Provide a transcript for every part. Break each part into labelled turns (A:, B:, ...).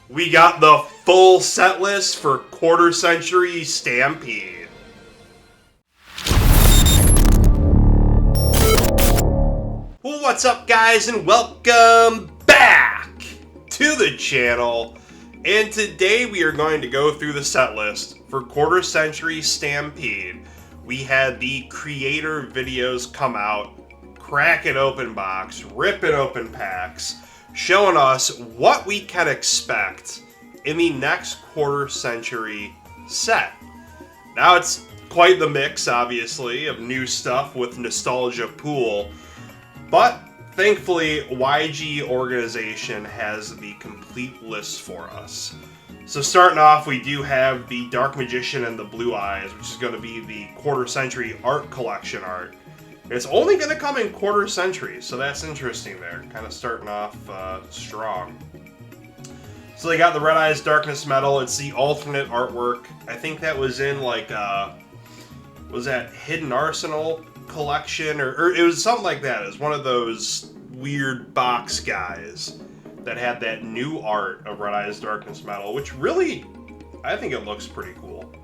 A: We got the full set list for Quarter Century Stampede. Well, what's up, guys, and welcome back to the channel. And today we are going to go through the set list for Quarter Century Stampede. We had the creator videos come out, cracking open box, ripping open packs, showing us what we can expect in the next Quarter Century set. Now it's quite the mix, obviously, of new stuff with Nostalgia Pool, but thankfully YG Organization has the complete list for us. So starting off, we do have the Dark Magician and the Blue Eyes, which is going to be the Quarter Century Art Collection art. It's only going to come in Quarter Century, so that's interesting there. Kind of starting off strong. So they got the Red Eyes Darkness Metal. It's the alternate artwork. I think that was in like, was that Hidden Arsenal collection? Or it was something like that. It was one of those weird box guys that had that new art of Red Eyes Darkness Metal, which really, I think it looks pretty cool.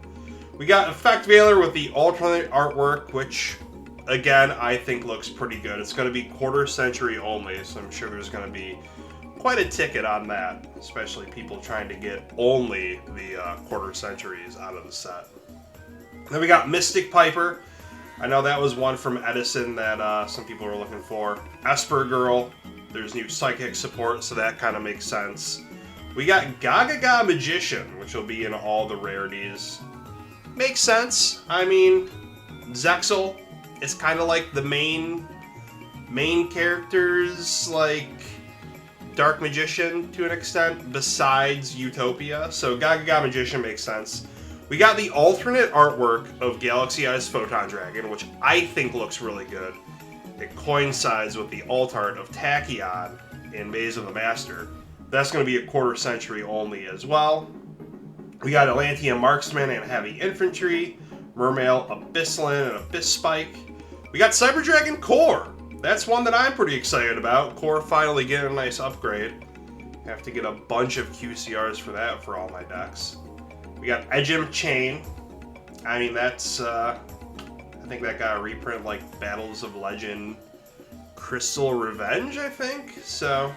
A: We got Effect Veiler with the alternate artwork, which again, I think looks pretty good. It's going to be Quarter Century only, so I'm sure there's going to be quite a ticket on that, especially people trying to get only the Quarter Centuries out of the set. Then we got Mystic Piper. I know that was one from Edison that some people were looking for. Esper Girl. There's new Psychic support, so that kind of makes sense. We got Gagaga Magician, which will be in all the rarities. Makes sense. I mean, Zexal. It's kind of like the main characters, like Dark Magician to an extent, besides Utopia. So Gagaga Magician makes sense. We got the alternate artwork of Galaxy Eyes Photon Dragon, which I think looks really good. It coincides with the alt art of Tachyon in Maze of the Master. That's going to be a Quarter Century only as well. We got Atlantean Marksman and Heavy Infantry, Mermail, Abyssalin, and Abyss Spike. We got Cyber Dragon Core. That's one that I'm pretty excited about. Core finally getting a nice upgrade. Have to get a bunch of QCRs for that for all my decks. We got Edgem Chain. I mean, that's, I think that got a reprint like Battles of Legend Crystal Revenge, I think. So,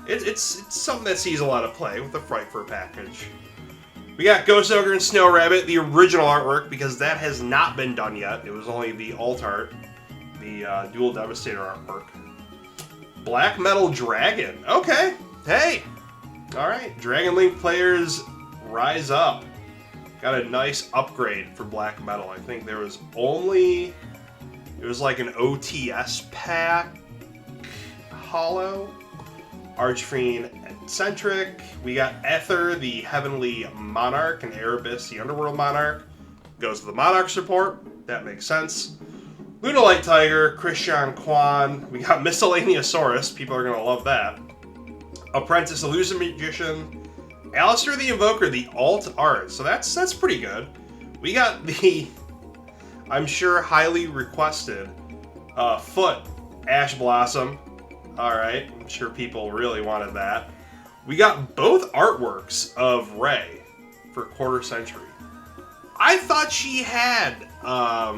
A: it's something that sees a lot of play with the Frightfur package. We got Ghost Ogre and Snow Rabbit, the original artwork, because that has not been done yet. It was only the alt art, the Dual Devastator artwork. Black Metal Dragon. Okay. Hey. Alright. Dragon Link players, rise up. Got a nice upgrade for Black Metal. I think there was only... It was like an OTS pack. Hollow. Archfiend Eccentric. We got Ether, the Heavenly Monarch, and Erebus, the Underworld Monarch. Goes to the Monarch support. That makes sense. Lunalight Tiger, Christian Kwan. We got Miscellaneousaurus. People are going to love that. Apprentice Illusion Magician. Alistair the Invoker, the alt art. So that's pretty good. We got the, I'm sure, highly requested Foot Ash Blossom. Alright, I'm sure people really wanted that. We got both artworks of Rey for Quarter Century. I thought she had a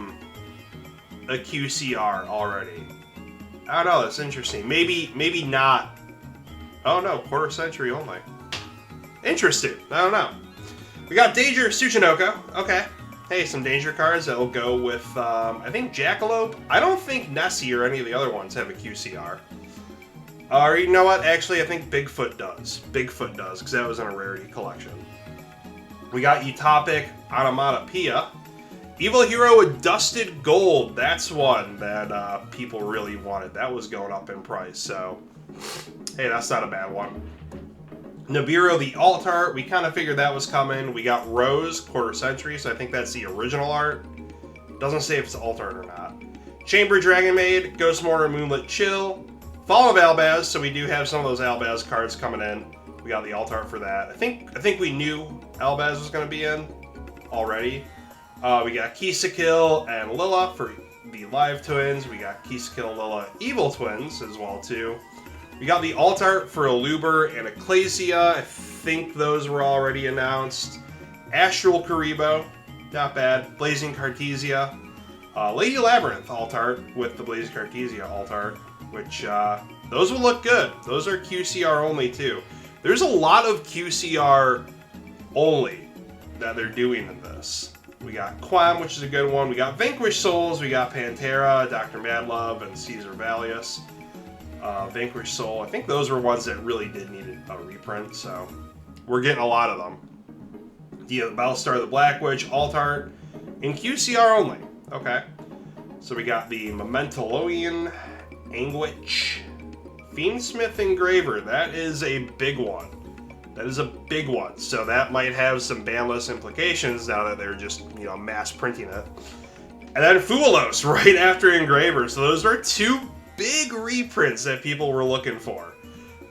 A: QCR already. I don't know, that's interesting. Maybe not. Oh no, Quarter Century only. Interesting. I don't know. We got Danger Tsuchinoko. Okay. Hey, some Danger cards that will go with, I think Jackalope. I don't think Nessie or any of the other ones have a QCR. Or you know what? Actually, I think Bigfoot does. Bigfoot does, because that was in a rarity collection. We got Utopic Onomatopoeia. Evil Hero with Dusted Gold. That's one that people really wanted. That was going up in price, so hey, that's not a bad one. Nibiru the alt art. We kind of figured that was coming. We got Rose, Quarter Century, so I think that's the original art. Doesn't say if it's alt art or not. Chamber Dragon Maid, Ghost Mortar, Moonlit Chill. Fall of Albaz, so we do have some of those Albaz cards coming in. We got the alt art for that. I think we knew Albaz was going to be in already. We got Kisakil and Lilla for the live twins. We got Kisakil, Lilla, Evil twins as well too. We got the alt art for Aluber and Ecclesia. I think those were already announced. Astral Karibo, not bad. Blazing Cartesia. Lady Labyrinth alt art with the Blazing Cartesia alt art, which those will look good. Those are QCR only too. There's a lot of QCR only that they're doing in this. We got Quam, which is a good one. We got Vanquished Souls. We got Pantera, Dr. Madlove, and Caesar Valius. Vanquished Soul. I think those were ones that really did need a reprint, so we're getting a lot of them. The Battlestar the Black Witch alt art in QCR only. Okay. So we got the Mementoloian Anguich Fiendsmith Engraver. That is a big one. That is a big one. So that might have some banlist implications now that they're just, mass printing it. And then Fuelos right after Engraver. So those are two big reprints that people were looking for.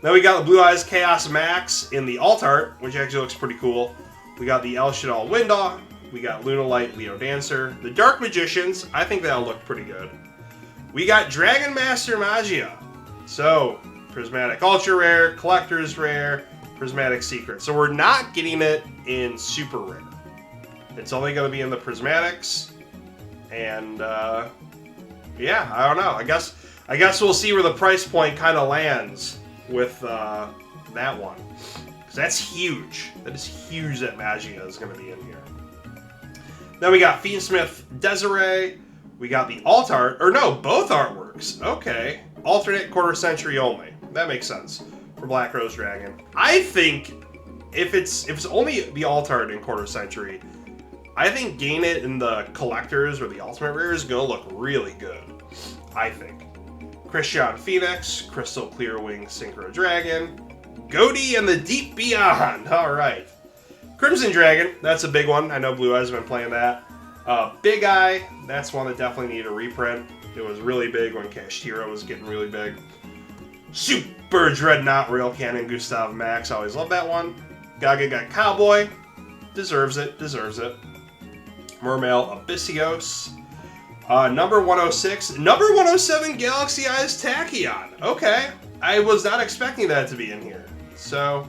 A: Then we got the Blue Eyes Chaos Max in the alt art, which actually looks pretty cool. We got the El Shadal Windaw. We got Lunalight Leo Dancer. The Dark Magicians, I think that'll look pretty good. We got Dragon Master Magia. So, Prismatic Ultra Rare, Collector's Rare, Prismatic Secret. So we're not getting it in Super Rare. It's only going to be in the Prismatics. And, yeah, I don't know. I guess we'll see where the price point kind of lands with that one. Because that's huge. That is huge that Magia is going to be in here. Then we got Fiendsmith Desiree. We got the alt art, or no, both artworks. Okay. Alternate quarter century only. That makes sense for Black Rose Dragon. I think if it's only the alt art in quarter century, I think getting it in the collectors or the ultimate rare is gonna look really good. I think. Christian Phoenix, Crystal Clearwing Synchro Dragon, Goaty and the Deep Beyond. All right. Crimson Dragon, that's a big one. I know Blue Eyes have been playing that. Big Eye, that's one that definitely needed a reprint. It was really big when Kashtira was getting really big. Super Dreadnought Rail Cannon Gustav Max, always love that one. Gaga got Cowboy, deserves it. Mermail Abyssios. Number 106, number 107 Galaxy Eyes Tachyon. Okay, I was not expecting that to be in here. So,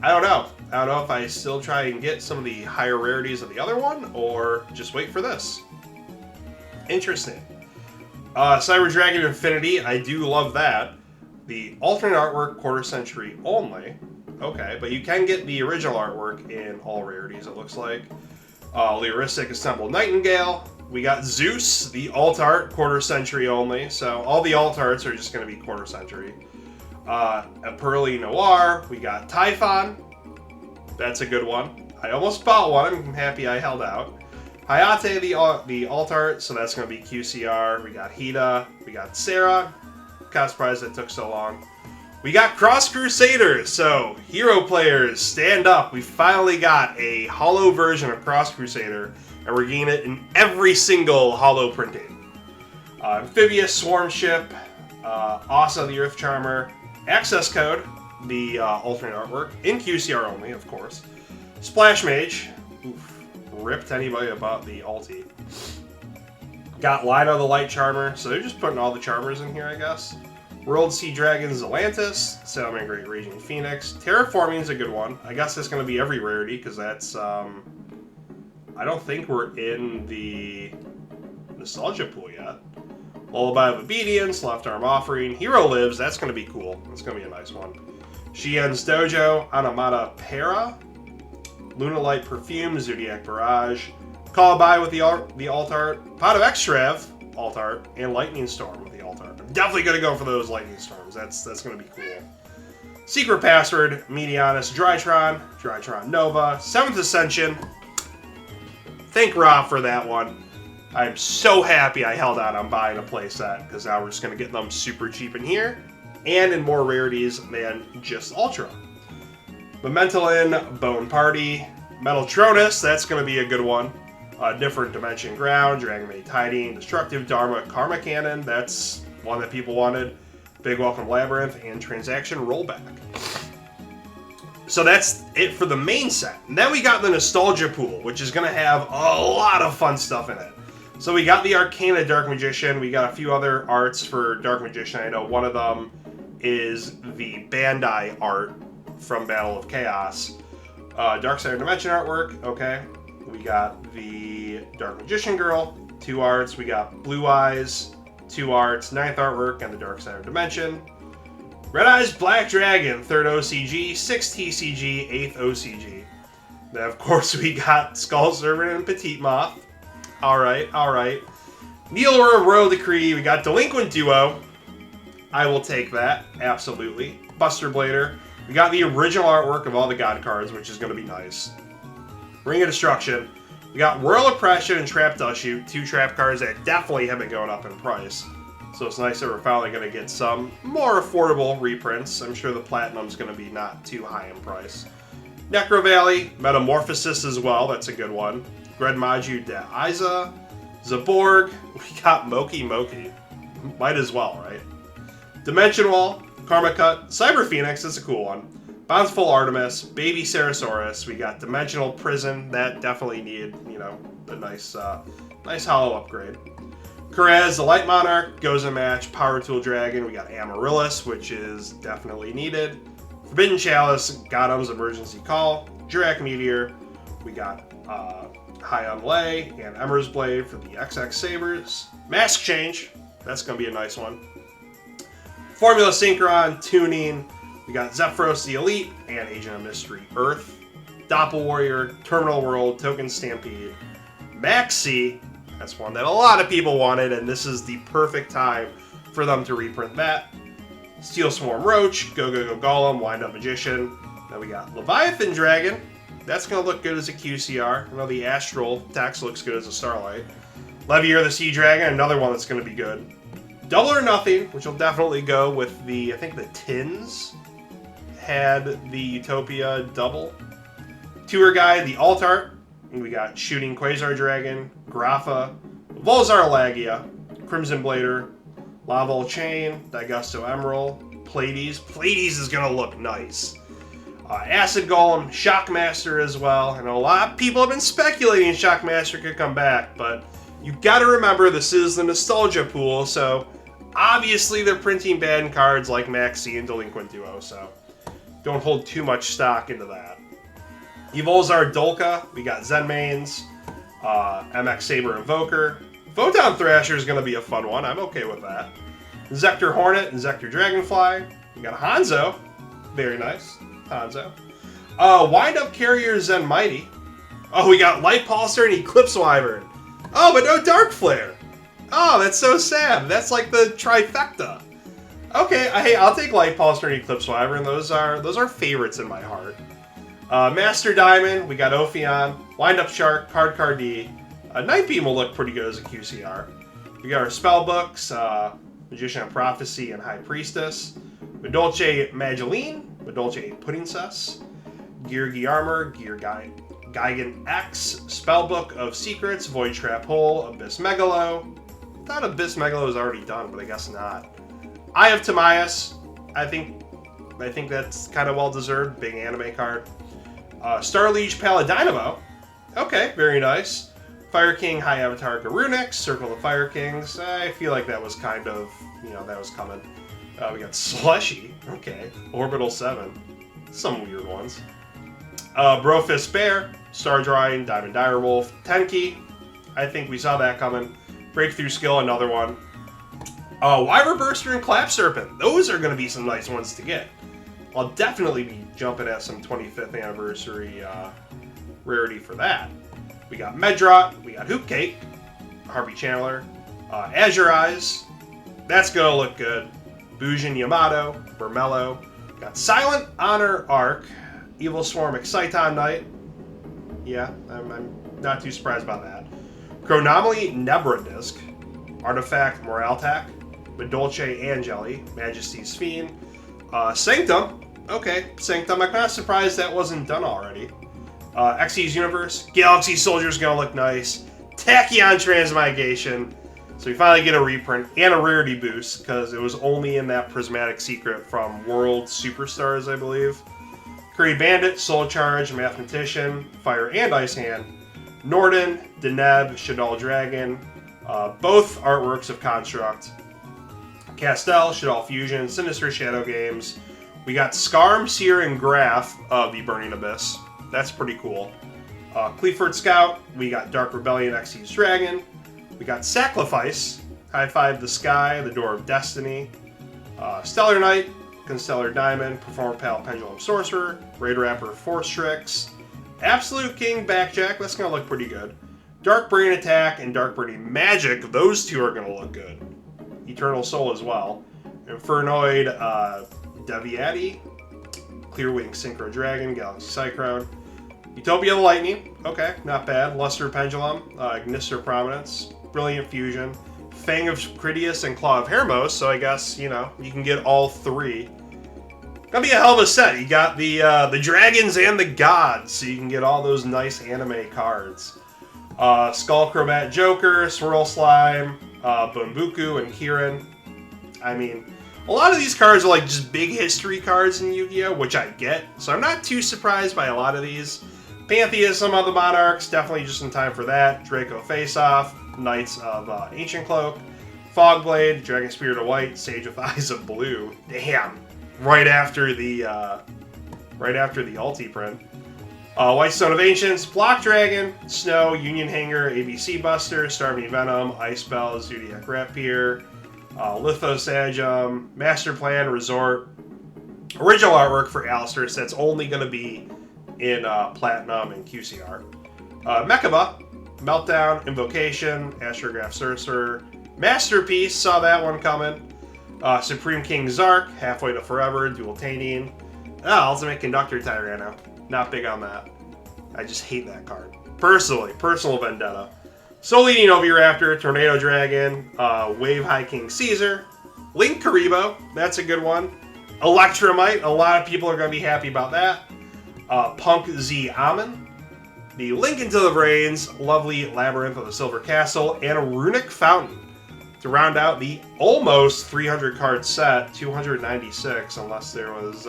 A: I don't know. I don't know if I still try and get some of the higher rarities of the other one, or just wait for this. Interesting. Cyber Dragon Infinity, I do love that. The alternate artwork, quarter century only. Okay, but you can get the original artwork in all rarities, it looks like. Lyristic Assembled Nightingale. We got Zeus, the alt art, quarter century only. So all the alt arts are just going to be quarter century. A Pearly Noir. We got Typhon. That's a good one. I almost bought one. I'm happy I held out. Hayate, the alt art, so that's going to be QCR. We got Hida. We got Sarah. Kind of surprised it took so long. We got Cross Crusaders. So, hero players, stand up. We finally got a holo version of Cross Crusader, and we're getting it in every single holo printing. Amphibious Swarm Ship. Asa, the Earth Charmer. Access Code, the alternate artwork, in QCR only, of course. Splash Mage. Oof. Ripped anybody about the alti. Got Lino the Light Charmer, so they're just putting all the Charmers in here, I guess. World Sea Dragons Atlantis. Sailman Great Raging Phoenix. Terraforming is a good one. I guess that's going to be every rarity, because that's, I don't think we're in the Nostalgia pool yet. Lullaby of Obedience, Left Arm Offering, Hero Lives, that's going to be cool. That's going to be a nice one. Shien's Dojo, Anamata Para, Lunalight Perfume, Zodiac Barrage, Calabai with the alt art, Pot of Extrav, alt art, and Lightning Storm with the alt art. I'm definitely going to go for those Lightning Storms. That's going to be cool. Secret Password, Medianus Drytron Nova, 7th Ascension. Thank Ra for that one. I'm so happy I held out on buying a playset, because now we're just going to get them super cheap in here, and in more rarities than just Ultra. Mementalin, Bone Party, Metaltronus, that's going to be a good one. Different Dimension Ground, Dragon Maid Tiding, Destructive Dharma Karma Cannon, that's one that people wanted. Big Welcome Labyrinth, and Transaction Rollback. So that's it for the main set. And then we got the Nostalgia Pool, which is going to have a lot of fun stuff in it. So we got the Arcana Dark Magician. We got a few other arts for Dark Magician. I know one of them is the Bandai art from Battle of Chaos. Dark Side of Dimension artwork, okay. We got the Dark Magician Girl, 2 arts. We got Blue Eyes, 2 arts, 9th artwork, and the Dark Side of Dimension. Red Eyes Black Dragon, 3rd OCG, 6th TCG, 8th OCG. Then, of course, we got Skull Servant and Petite Moth. Alright, alright. Neilworm Royal Decree, we got Delinquent Duo. I will take that, absolutely. Buster Blader. We got the original artwork of all the God cards, which is going to be nice. Ring of Destruction. We got Royal Oppression and Trap Dustshoot, 2 trap cards that definitely have been going up in price. So it's nice that we're finally going to get some more affordable reprints. I'm sure the Platinum's going to be not too high in price. Necro Valley, Metamorphosis as well, that's a good one. Gred Maju De Isa, Zaborg, we got Moki Moki. Might as well, right? Dimension Wall, Karma Cut, Cyber Phoenix, that's a cool one. Bountiful Artemis, Baby Ceresaurus, we got Dimensional Prison, that definitely needed, you know, a nice hollow upgrade. Karez, the Light Monarch, Goza Match, Power Tool Dragon, we got Amaryllis, which is definitely needed. Forbidden Chalice, Gotham's Emergency Call, Jurak Meteor, we got High on Lay and Emmer's Blade for the XX Sabers. Mask Change, that's going to be a nice one. Formula Synchron, Tuning, we got Zephyros the Elite and Agent of Mystery Earth. Doppel Warrior, Terminal World, Token Stampede, Maxi, that's one that a lot of people wanted, and this is the perfect time for them to reprint that. Steel Swarm Roach, Go Go Go Golem, Wind Up Magician. Then we got Leviathan Dragon. That's going to look good as a QCR. I know the Astral text looks good as a Starlight. Levier the Sea Dragon, another one that's going to be good. Double or Nothing, which will definitely go with the, I think the Tins had the Utopia double. Tour Guide, the Alt Art. We got Shooting Quasar Dragon, Grapha, Volzar Lagia, Crimson Blader, Laval Chain, Digusto Emerald, Pleiades. Pleiades is going to look nice. Acid Golem, Shockmaster as well. I know a lot of people have been speculating Shockmaster could come back, but you've got to remember this is the nostalgia pool, so obviously they're printing bad cards like Maxi and Delinquent Duo, so don't hold too much stock into that. Evolzar Dolka, we got Zenmains, MX Saber Invoker. Photon Thrasher is going to be a fun one, I'm okay with that. Zector Hornet and Zector Dragonfly. We got Hanzo, very nice, Hanzo. Wind Up Carrier Zen Mighty. Oh, we got Light Pulsar and Eclipse Wyvern. Oh, but no Dark Flare. Oh, that's so sad. That's like the trifecta. Okay, hey, I'll take Light Pulsar and Eclipse Wyvern. Those are favorites in my heart. Master Diamond, we got Ophion, Wind Up Shark, Card D. Night Beam will look pretty good as a QCR. We got our spellbooks, Magician of Prophecy and High Priestess. Medolce Mageline, Medolce Puddingcess, Gear Armor, Gear Gigan X, Spellbook of Secrets, Void Trap Hole, Abyss Megalo. Thought Abyss Megalo was already done, but I guess not. Eye of Timaeus, I think that's kind of well deserved. Big anime card. Star Liege Paladinamo. Okay, very nice. Fire King High Avatar Garunix, Circle of Fire Kings. I feel like that was kind of, that was coming. We got Slushy. Okay. Orbital 7. Some weird ones. Brofist Bear, Star Drawing, Diamond Direwolf, Tenki. I think we saw that coming. Breakthrough Skill, another one. Wyver Burster and Clap Serpent. Those are going to be some nice ones to get. I'll definitely be jumping at some 25th anniversary rarity for that. We got Medrot, we got Hoop Cake, Harvey Channeler, Azure Eyes. That's going to look good. Bujin Yamato, Burmello. Got Silent Honor Arc, Evil Swarm Exciton Knight. Yeah, I'm not too surprised about that. Chronomaly Nebra Disc, Artifact Moraltac, Medolce Angeli, Majesty's Fiend, Sanctum. Okay, Sanctum. I'm kind of surprised that wasn't done already. Xyz Universe, Galaxy Soldier's gonna look nice. Tachyon Transmigration. So we finally get a reprint and a rarity boost because it was only in that Prismatic Secret from World Superstars, I believe. Curry Bandit, Soul Charge, Mathematician, Fire and Ice Hand, Norden, Deneb, Shadal Dragon, both artworks of Construct, Castel, Shadal Fusion, Sinister Shadow Games, We got Skarm, Seer, and Graf of the Burning Abyss. That's pretty cool. Cleaford Scout. We got Dark Rebellion, Xyz Dragon. We got Sacrifice, High Five the Sky, the Door of Destiny. Stellar Knight, Constellar Diamond, Performer Pal, Pendulum Sorcerer, Raid Rapper, Force Tricks, Absolute King, Backjack. That's going to look pretty good. Dark Brain Attack and Dark Brain Magic. Those two are going to look good. Eternal Soul as well. Infernoid, Deviati, Clearwing Synchro Dragon, Galaxy Cyclone, Utopia the Lightning. Okay, not bad. Luster Pendulum, Ignister Prominence, Brilliant Fusion, Fang of Critias, and Claw of Hermos. So I guess, you know, you can get all three. Gonna be a hell of a set. You got the dragons and the gods, so you can get all those nice anime cards. Skullcrobat Joker, Swirl Slime, Bunbuku, and Kirin. I mean, a lot of these cards are like just big history cards in Yu-Gi-Oh!, which I get, so I'm not too surprised by a lot of these. Pantheism of the Monarchs, definitely just in time for that. Draco Face-Off, Knights of Ancient Cloak, Fogblade, Dragon Spirit of White, Sage of Eyes of Blue. Damn. Right after the ulti print. White Stone of Ancients, Block Dragon, Snow, Union Hanger, ABC Buster, Starmie Venom, Ice Bell, Zodiac Rapier, Lithosagem, Master Plan, Resort. Original artwork for Alistair, so that's only going to be in Platinum and QCR. Mechaba, Meltdown, Invocation, Astrograph Sorcerer, Masterpiece, saw that one coming. Supreme King Zark, Halfway to Forever, Dualtanian. Ultimate Conductor Tyranno. Not big on that. I just hate that card. Personally, personal vendetta. Soul Eating Oviraptor, Tornado Dragon, Wave High King Caesar, Link Karibo, that's a good one. Electromite, a lot of people are going to be happy about that. Punk Z Amon, the Link into the Brains, Lovely Labyrinth of the Silver Castle, and a Runic Fountain to round out the almost 300 card set, 296, unless there was,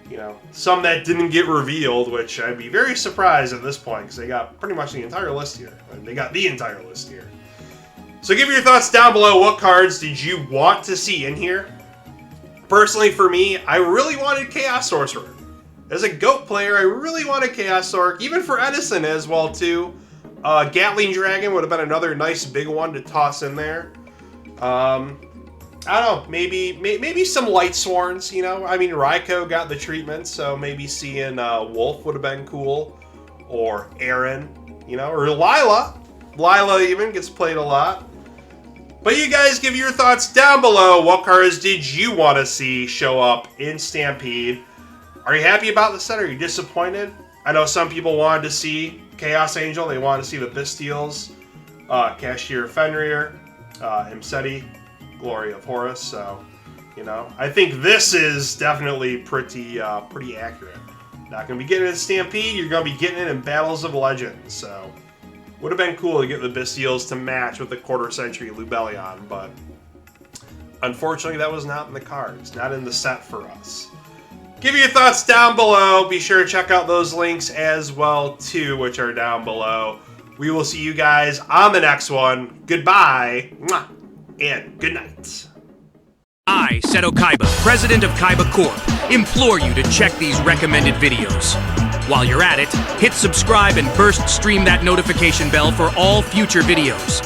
A: you know, some that didn't get revealed, which I'd be very surprised at this point, because they got pretty much the entire list here. They got the entire list here. So give your thoughts down below. What cards did you want to see in here? Personally, for me, I really wanted Chaos Sorcerer. As a GOAT player, I really wanted Chaos Sorcerer, even for Edison as well, too. Gatling Dragon would have been another nice big one to toss in there. I don't know, maybe some Light Sworns, you know? I mean, Raiko got the treatment, so maybe seeing Wolf would have been cool. Or Aaron, you know? Or Lila. Lila even gets played a lot. But you guys give your thoughts down below. What cards did you want to see show up in Stampede? Are you happy about the set? Are you disappointed? I know some people wanted to see Chaos Angel. They wanted to see the Bistials, Cashier Fenrir, Imseti, Glory of Horus. So, you know, I think this is definitely pretty accurate. Not going to be getting it in Stampede. You're going to be getting it in Battles of Legends. So, would have been cool to get the Bistials to match with the quarter-century Lubellion, but unfortunately that was not in the cards. Not in the set for us. Give your thoughts down below. Be sure to check out those links as well, too, which are down below. We will see you guys on the next one. Goodbye, and good night.
B: I, Seto Kaiba, president of Kaiba Corp., implore you to check these recommended videos. While you're at it, hit subscribe and burst stream that notification bell for all future videos.